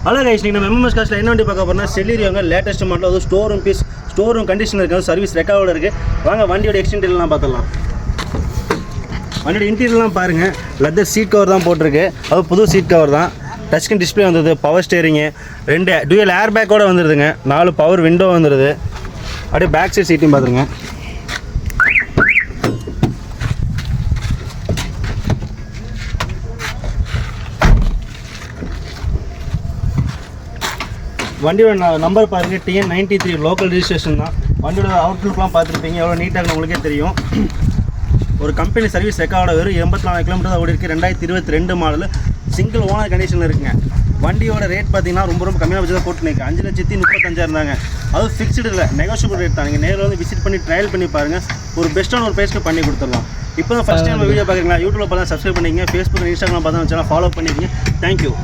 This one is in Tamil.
ஹலோ கைஸ், நீங்கள் நம்ம எம்எம்எஸ் காஸ்ட்டில் என்ன வண்டி பார்க்க போகிறோம்னா செல்லிரியாங்க லேட்டஸ்ட் மாடல். அது ஸ்டோர் ரூம் கண்டிஷன் இருக்குது, சர்வீஸ் ரெக்கார்டோட இருக்குது. வாங்க வண்டியோட எக்ஸ்டீரியர்லாம் பார்த்துடலாம். வண்டியோட இன்டீரியர்லாம் பாருங்கள். லெதர் சீட் கவர் தான் போட்டிருக்கு. அது புது சீட் கவர் தான். டச் ஸ்க்ரீன் டிஸ்பிளே வந்துடுது, பவர் ஸ்டேரிங்கு, 2 டூயல் ஏர் பேக்கோடு வந்துடுதுங்க, 4 பவர் விண்டோ வந்துடுது. அப்படியே பேக் சைட் சீட்டையும் பார்த்துருங்க. வண்டியோட நம்பர் பாருங்கள், TN 93 லோக்கல் ரிஜிஸ்ட்ரேஷன் தான். வண்டியோட அவுட்லுக்லாம் பார்த்துருப்பீங்க, எவ்வளோ நீட்டாக உங்களுக்கே தெரியும். ஒரு கம்பெனி சர்வீஸ் ரெக்கார்டோட வெறும் 84 கிலோமீட்டர் தான் ஓடி இருக்குது. 2022 மாடல், சிங்கிள் ஓனர் கண்டிஷனில் இருக்குங்க. வண்டியோட ரேட் பார்த்தீங்கன்னா ரொம்ப கம்மியாக வச்சு தான் போட்டு நிற்க 5,35,000 இருந்தாங்க. அது ஃபிக்ஸ்டு இல்லை, நெகோஷியபிள் ரேட் தான். நீங்கள் நேரில் வந்து விசிட் பண்ணி ட்ரையல் பண்ணி பாருங்கள். ஒரு பெஸ்ட்டான ஒரு ப்ரைஸ்க்கு பண்ணி கொடுத்துடலாம். இப்போ தான் ஃபஸ்ட் டைம் வீடியோ பார்க்குறீங்களா? யூடியூப்பில் பார்த்தா சப்ஸ்கிரைப் பண்ணிக்கங்க. ஃபேஸ்புக், இன்ஸ்டாகிராம் பார்த்தா சேனல் ஃபாலோ பண்ணிக்கங்க. தேங்க்யூ.